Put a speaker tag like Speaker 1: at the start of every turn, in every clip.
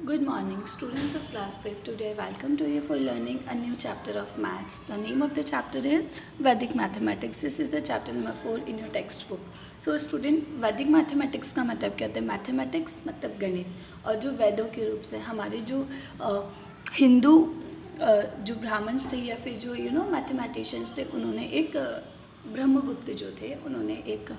Speaker 1: Good morning, students of class 5. Today, welcome to you for learning a new chapter of maths. The name of the chapter is Vedic Mathematics. This is the chapter number 4 in your textbook. So, student, Vedic Mathematics का मतलब क्या होता है? Mathematics मतलब गणित, और जो वेदों के रूप से हमारे जो हिंदू जो ब्राह्मण थे या फिर जो मैथमेटिशियंस थे, उन्होंने एक ब्रह्मगुप्त जो थे उन्होंने एक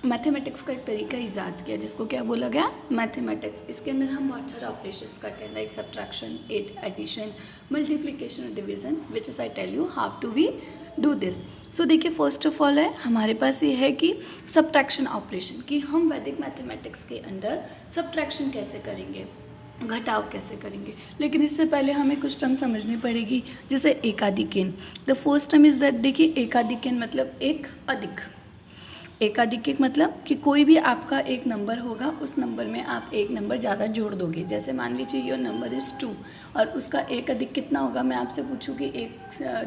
Speaker 1: मैथमेटिक्स का एक तरीका ईजाद किया जिसको क्या बोला गया? मैथमेटिक्स. इसके अंदर हम बहुत सारे ऑपरेशंस करते हैं लाइक सब्ट्रैक्शन, एडिशन, मल्टीप्लिकेशन और division, which is I tell you how to we do this. So देखिए, फर्स्ट ऑफ ऑल है हमारे पास ये है कि सब्ट्रैक्शन ऑपरेशन, कि हम वैदिक मैथमेटिक्स के अंदर सब्ट्रैक्शन कैसे करेंगे, घटाव कैसे करेंगे. लेकिन इससे पहले हमें कुछ टर्म समझनी पड़ेगी, जैसे एकाधिकेन. The first term is that, देखिए एकाधिकेन मतलब एक अधिक. एकाधिक मतलब कि कोई भी आपका एक नंबर होगा, उस नंबर में आप एक नंबर ज़्यादा जोड़ दोगे. जैसे मान लीजिए योर नंबर इज़ 2 और उसका एक अधिक कितना होगा. मैं आपसे पूछूँ कि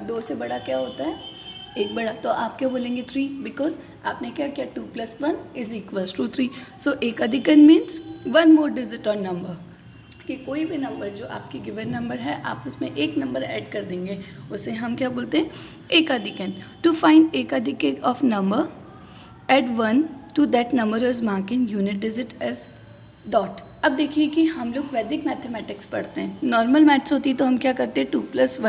Speaker 1: 2 से बड़ा क्या होता है? एक बड़ा. तो आप क्या बोलेंगे? 3, बिकॉज आपने क्या किया? 2 + 1 = 3. सो एकाधिकन मीन्स 1 मोर डिजिट और नंबर, कि कोई भी नंबर जो आपकी गिवन नंबर है आप उसमें एक नंबर ऐड कर देंगे, उसे हम क्या बोलते हैं? एकाधिकन. टू फाइंड एकाधिक of number, add 1 to that number as marking unit digit as dot. अब देखिए कि हम लोग वैदिक मैथमेटिक्स पढ़ते हैं. नॉर्मल मैथ्स होती तो हम क्या करते हैं? 2 +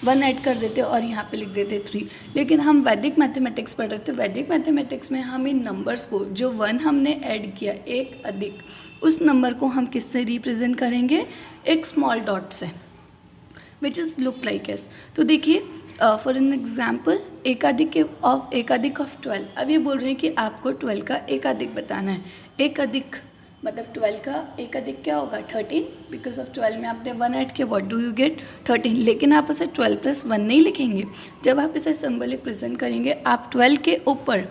Speaker 1: 1 ऐड कर देते और यहाँ पे लिख देते 3. लेकिन हम वैदिक मैथमेटिक्स पढ़ रहे थे. वैदिक मैथमेटिक्स में हम इन नंबर्स को, जो 1 हमने ऐड किया एक अधिक, उस नंबर को हम किससे रिप्रेजेंट करेंगे? एक स्मॉल डॉट से, which is look like S. तो देखिए फॉर एन एग्जाम्पल, एकाधिक ऑफ 12. अब ये बोल रहे हैं कि आपको 12 का एकाधिक बताना है. एकाधिक मतलब 12 का एकाधिक क्या होगा? 13, बिकॉज ऑफ 12 में आपने 1 ऐड किया. What do you get? 13. लेकिन आप इसे 12 + 1 नहीं लिखेंगे. जब आप इसे सिंबलिक प्रेजेंट करेंगे, आप 12 के ऊपर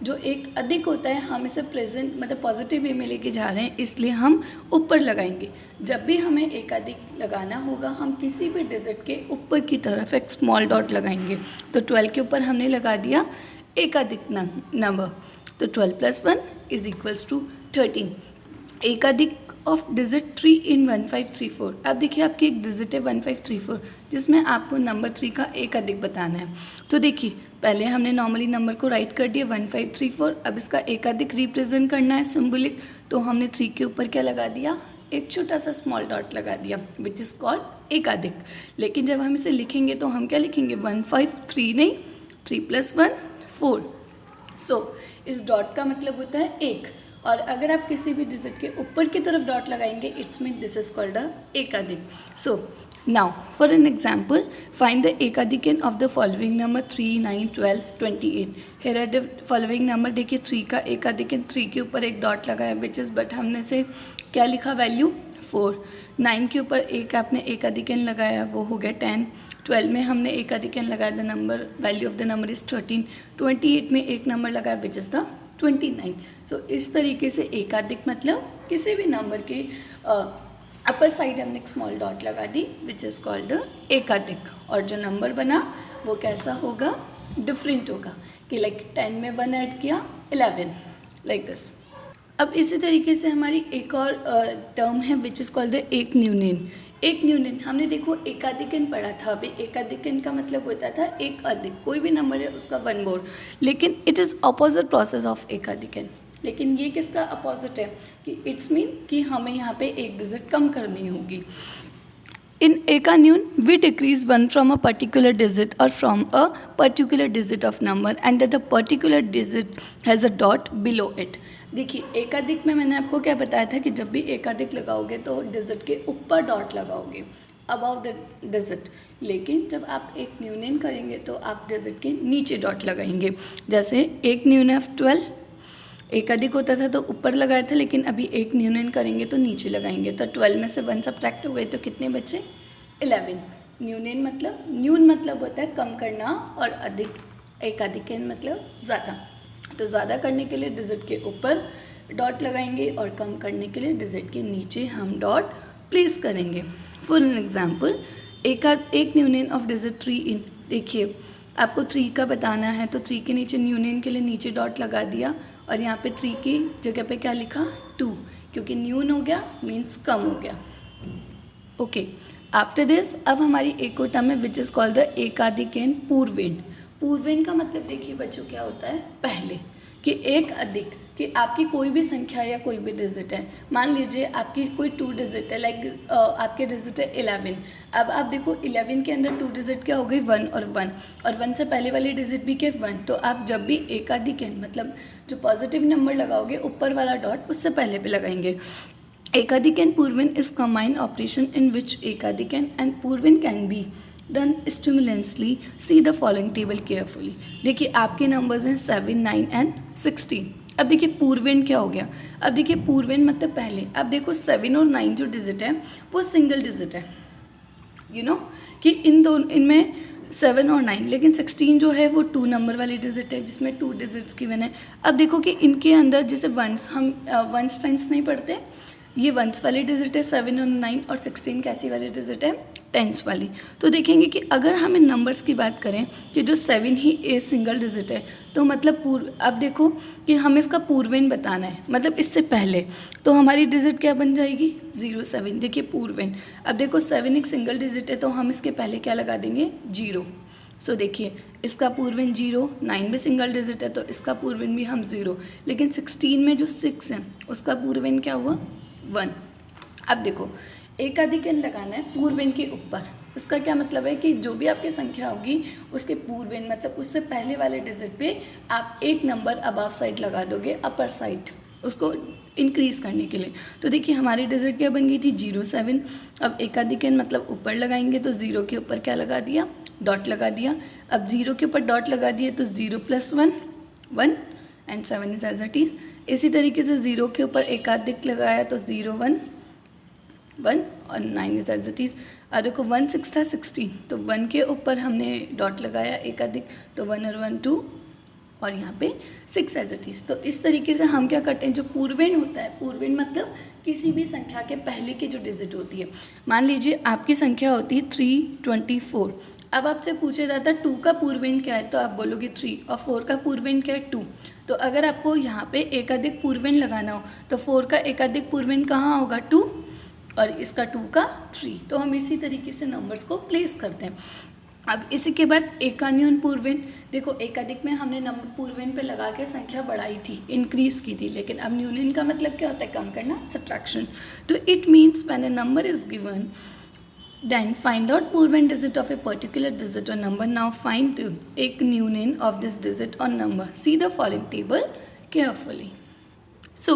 Speaker 1: जो एक अधिक होता है, हम इसे प्रेजेंट मतलब पॉजिटिव वे में लेके जा रहे हैं, इसलिए हम ऊपर लगाएंगे. जब भी हमें एक अधिक लगाना होगा, हम किसी भी डिजिट के ऊपर की तरफ एक स्मॉल डॉट लगाएंगे. तो 12 के ऊपर हमने लगा दिया एकाधिक नंबर. तो 12 + 1 = 13. एकाधिक ऑफ डिजिट 3 in 1534. अब देखिए आपकी एक डिजिट है 1534, जिसमें आपको नंबर 3 का एक अधिक बताना है. तो देखिए पहले हमने नॉर्मली नंबर को राइट कर दिया 1534. अब इसका एक अधिक रिप्रेजेंट करना है सिंबलिक, तो हमने 3 के ऊपर क्या लगा दिया? एक छोटा सा स्मॉल डॉट लगा दिया, विच इज़ कॉल्ड एकाधिक. लेकिन जब हम इसे लिखेंगे तो हम क्या लिखेंगे? 153 नहीं, 3 + 1 4. सो इस डॉट का मतलब होता है एक, और अगर आप किसी भी डिजिट के ऊपर की तरफ डॉट लगाएंगे, it's mean this is called a एकाधिक. So now for an example, find the एकाधिकन of the following number 3, 9, 12, 28. Here are the following number. देखिए 3 का एकाधिकन, 3 के ऊपर एक डॉट लगाया, विच इज़, बट हमने से क्या लिखा? वैल्यू 4. 9 के ऊपर एक आपने एकाधिकन लगाया, वो हो गया 10. 12 में हमने एकाधिकन लगाया, the number value of the number is 13. 28 में एक नंबर लगाया, विच इज़ द 29. सो इस तरीके से एकाधिक मतलब किसी भी नंबर के अपर साइड हमने एक स्मॉल डॉट लगा दी, विच इज़ कॉल्ड एकाधिक. और जो नंबर बना वो कैसा होगा? डिफरेंट होगा, कि लाइक 10 में 1 ऐड किया 11, लाइक दिस. अब इसी तरीके से हमारी एक और टर्म है, विच इज़ कॉल्ड द एक न्यूनेन. एक न्यूनेन हमने देखो एकाधिकन पढ़ा था. अभी एकाधिकन का मतलब होता था एक अधिक, कोई भी नंबर है उसका 1 मोर. लेकिन it is opposite process of एकाधिकन. लेकिन ये किसका अपोजिट है? कि इट्स मीन कि हमें यहाँ पे एक डिजिट कम करनी होगी. In Ekanun, we decrease 1 from a particular digit or from a particular digit of number, and that the particular digit has a dot below it. देखिए एकाधिक में मैंने आपको क्या बताया था कि जब भी एकाधिक लगाओगे तो डिजिट के ऊपर डॉट लगाओगे, अबाउट द डिजिट. लेकिन जब आप एक न्यूनन करेंगे तो आप डिजिट के नीचे डॉट लगाएंगे. जैसे एक न्यून ऑफ 12, एकाधिक होता था तो ऊपर लगाया था, लेकिन अभी एक न्यूनन करेंगे तो नीचे लगाएंगे. तो 12 में से 1 सब्ट्रैक्ट हो गए तो कितने बचे? 11. न्यूनन मतलब, न्यून मतलब होता है कम करना, और अधिक एकाधिकन मतलब ज़्यादा. तो ज़्यादा करने के लिए डिजिट के ऊपर डॉट लगाएंगे और कम करने के लिए डिजिट के नीचे हम डॉट प्लेस करेंगे. फॉर एन एग्जाम्पल, एक न्यूनन ऑफ डिजिट 3 in. देखिए आपको 3 का बताना है, तो 3 के नीचे न्यूनन के लिए नीचे डॉट लगा दिया, और यहाँ पे 3 की जगह पे क्या लिखा? 2. क्योंकि न्यून हो गया मीन्स कम हो गया। ओके, आफ्टर दिस अब हमारी एक और टर्म है विच इज़ कॉल्ड द एकाधिकन पूर्वेन। पूर्वेन का मतलब देखिए बच्चों क्या होता है, पहले कि एक अधिक कि आपकी कोई भी संख्या या कोई भी डिजिट है, मान लीजिए आपकी कोई 2 डिजिट है, लाइक आपके डिजिट है 11। अब आप देखो 11 के अंदर 2 डिजिट क्या हो गई, 1 और 1 से पहले वाली डिजिट भी क्या 1। तो आप जब भी एकाधिकन मतलब जो पॉजिटिव नंबर लगाओगे ऊपर वाला डॉट उससे पहले पे लगाएंगे। Ekadikan Purvin is combined operation in which Ekadikan and Purvin can be done stimulously. See the following table carefully. देखिए आपके नंबर्स हैं 7, 9 एंड 16। अब देखिए पूर्वेन क्या हो गया, अब देखिए पूर्वेन मतलब पहले। अब देखो 7 और 9 जो डिजिट है वो सिंगल डिजिट है, यू नो कि इनमें 7 और 9, लेकिन 16 जो है वो 2 नंबर वाली डिजिट है जिसमें 2 डिजिट्स गिवन है। अब देखो कि इनके अंदर जैसे वंस हम वंस टेंस नहीं पढ़ते, ये वंस वाली डिजिट है 7 और 9, और 16 कैसी वाली डिजिट है, टेंस वाली। तो देखेंगे कि अगर हम इन नंबर्स की बात करें कि जो 7 ही ए सिंगल डिजिट है, तो मतलब अब देखो कि हमें इसका पूर्वेन बताना है, मतलब इससे पहले। तो हमारी डिजिट क्या बन जाएगी, 07। देखिए पूर्वेन, अब देखो 7 एक सिंगल डिजिट है तो हम इसके पहले क्या लगा देंगे, 0। सो देखिए इसका पूर्वेन 0, 9 भी सिंगल डिजिट है तो इसका पूर्वेन भी हम 0, लेकिन 16 में जो 6 है उसका पूर्वेन क्या हुआ, 1। अब देखो एकाधिकन लगाना है पूर्वेन के ऊपर, इसका क्या मतलब है कि जो भी आपकी संख्या होगी उसके पूर्वेन मतलब उससे पहले वाले डिजिट पे आप एक नंबर अबव साइड लगा दोगे, अपर साइड, उसको इंक्रीज़ करने के लिए। तो देखिए हमारी डिजिट क्या बन गई थी, 07। अब एकाधिकन मतलब ऊपर लगाएंगे तो 0 के ऊपर क्या लगा दिया, डॉट लगा दिया। अब 0 के ऊपर डॉट लगा दिए तो 0 + 1 1 and 7 is as it is. इसी तरीके से 0 के ऊपर एकाधिक लगाया तो 0 1 1 और 9 इज एज इट इज। और देखो 1 6 था 16, तो 1 के ऊपर हमने डॉट लगाया एकाधिक, तो 1 और 1 2 और यहाँ पे 6 एज इट इज। तो इस तरीके से हम क्या करते हैं, जो पूर्वेन होता है, पूर्वेन मतलब किसी भी संख्या के पहले की जो डिजिट होती है। मान लीजिए आपकी संख्या होती है 324। अब आपसे पूछा जाता है 2 का पूर्वेन क्या है, तो आप बोलोगे 3, और 4 का पूर्वेन क्या है, 2। तो अगर आपको यहाँ पे एकाधिक पूर्वेन लगाना हो तो 4 का एकाधिक पूर्वेन कहाँ होगा, 2, और इसका 2 का 3। तो हम इसी तरीके से नंबर्स को प्लेस करते हैं। अब इसी के बाद एकान्यून पूर्वेन, देखो एकाधिक में हमने नंबर पूर्वेन पे लगा के संख्या बढ़ाई थी, इंक्रीज की थी, लेकिन अब न्यूनन का मतलब क्या होता है, कम करना, सब्ट्रैक्शन। तो it means when a number is given then find out पूर्वेन digit of a particular digit or number. Now find एक union of this digit or number. See the following table carefully. So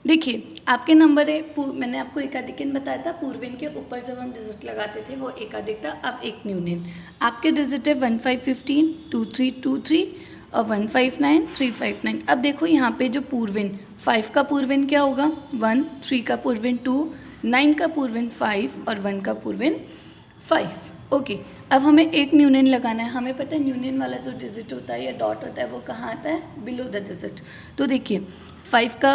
Speaker 1: देखिए आपके number है, मैंने आपको एकाधिकन बताया था, पूर्वेन के ऊपर जब हम डिजिट लगाते थे वो एकाधिक था। अब एक न्यूनन, आपके डिजिट है 1515 2323 और 159 359। अब देखो यहाँ पे जो पूर्वेन, 5 का पूर्वेन क्या होगा, 1, 3 का पूर्वेन 2, 9 का पूर्वेन 5 और 1 का पूर्वेन 5। ओके, अब हमें एक न्यूनन लगाना है। हमें पता है न्यूनन वाला जो डिजिट होता है या डॉट होता है वो कहाँ आता है, बिलो द डिजिट। तो देखिए 5 का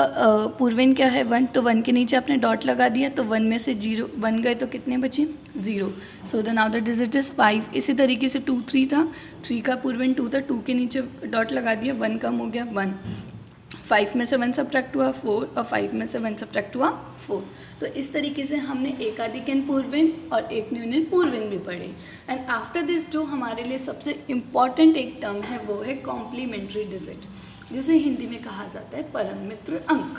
Speaker 1: पूर्वेन क्या है, 1, तो 1 के नीचे आपने डॉट लगा दिया, तो 1 में से 0 1 गए तो कितने बचे, 0। So the now the digit is 5। इसी तरीके से 2 3 था, 3 का पूर्वेन 2 था, 2 के नीचे डॉट लगा दिया, 1 कम हो गया 1। 5 में से 1 सब्ट्रैक्ट हुआ 4 और 5 में से 1 सब्ट्रैक्ट हुआ 4। तो इस तरीके से हमने एकाधिकन पूर्वेन और एक न्यूनन पूर्वेन भी पढ़े। एंड आफ्टर दिस जो हमारे लिए सबसे इम्पॉर्टेंट एक टर्म है वो है कॉम्प्लीमेंट्री डिजिट, जिसे हिंदी में कहा जाता है परम मित्र अंक।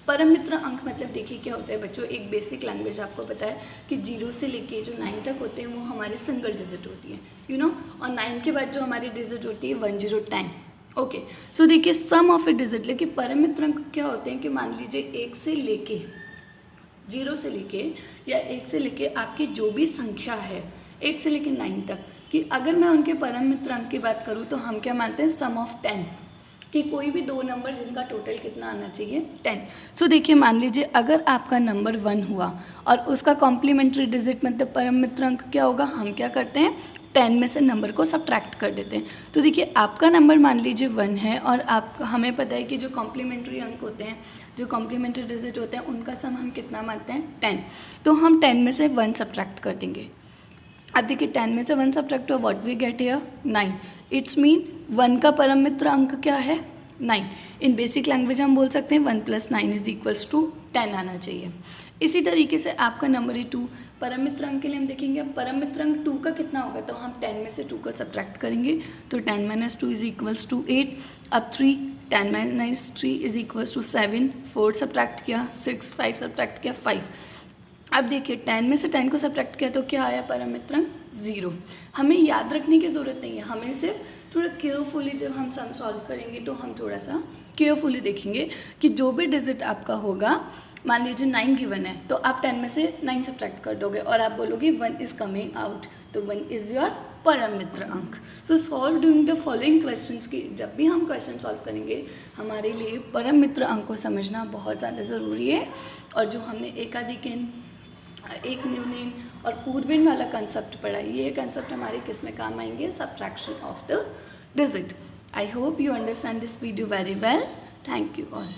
Speaker 1: परम मित्र अंक मतलब देखिए क्या होता है बच्चों, एक बेसिक लैंग्वेज आपको पता है कि 0 से लेके जो 9 तक होते हैं वो हमारे सिंगल डिजिट होती है, यू नो, और 9 के बाद जो हमारी डिजिट होती है 1 0 10। ओके, सो देखिए सम ऑफ ए डिजिट, लेकिन परम मित्र अंक क्या होते हैं कि मान लीजिए 1 से लेके 0 से लेके या 1 से लेके आपकी जो भी संख्या है 1 से लेके 9 तक कि अगर मैं उनके परम मित्र अंक की बात करूँ तो हम क्या मानते हैं, सम ऑफ 10, कि कोई भी 2 नंबर जिनका टोटल कितना आना चाहिए, 10। सो देखिए मान लीजिए अगर आपका नंबर 1 हुआ और उसका कॉम्प्लीमेंट्री डिजिट मतलब परम मित्र अंक क्या होगा, हम क्या करते हैं 10 में से नंबर को सब्ट्रैक्ट कर देते हैं। तो देखिए आपका नंबर मान लीजिए 1 है और आप, हमें पता है कि जो कॉम्प्लीमेंट्री अंक होते हैं, जो कॉम्प्लीमेंट्री डिजिट होते हैं उनका सम हम कितना मानते हैं, 10। तो हम 10 में से 1 सब्ट्रैक्ट कर देंगे। अब देखिए 10 में से 1 सब्ट्रैक्ट हुआ, what we get here 9। It's mean 1 का परम मित्र अंक क्या है, 9। इन बेसिक लैंग्वेज हम बोल सकते हैं 1 + 9 = 10 आना चाहिए। इसी तरीके से आपका नंबर है 2। परम मित्र अंक के लिए हम देखेंगे अब परम मित्र अंक 2 का कितना होगा, तो हम 10 में से 2 को सब्ट्रैक्ट करेंगे, तो 10 - 2 = 8। अब 3, 10 - 3 = 7। 4 सब्ट्रैक्ट किया 6, 5 सब्ट्रैक्ट किया 5। अब देखिए 10 में से 10 को सब्ट्रैक्ट किया तो क्या आया, परम मित्र अंक 0। हमें याद रखने की ज़रूरत नहीं है, हमें सिर्फ थोड़ा केयरफुली जब हम सम सॉल्व करेंगे तो हम थोड़ा सा केयरफुली देखेंगे कि जो भी डिजिट आपका होगा, मान लीजिए 9 गिवन है तो आप 10 में से 9 सब्ट्रैक्ट कर दोगे और आप बोलोगे 1 इज़ कमिंग आउट, तो 1 इज़ योर परम मित्र अंक। सो solve doing the following questions की जब भी हम क्वेश्चन सॉल्व करेंगे हमारे लिए परम मित्र अंक को समझना बहुत ज़्यादा ज़रूरी है। और जो हमने एकाधिकेन, एक न्यूनेन और पूर्वेन वाला कंसेप्ट पढ़ा, ये कंसेप्ट हमारे किस में काम आएंगे, subtraction of the digit. I hope you understand this video very well. Thank you all.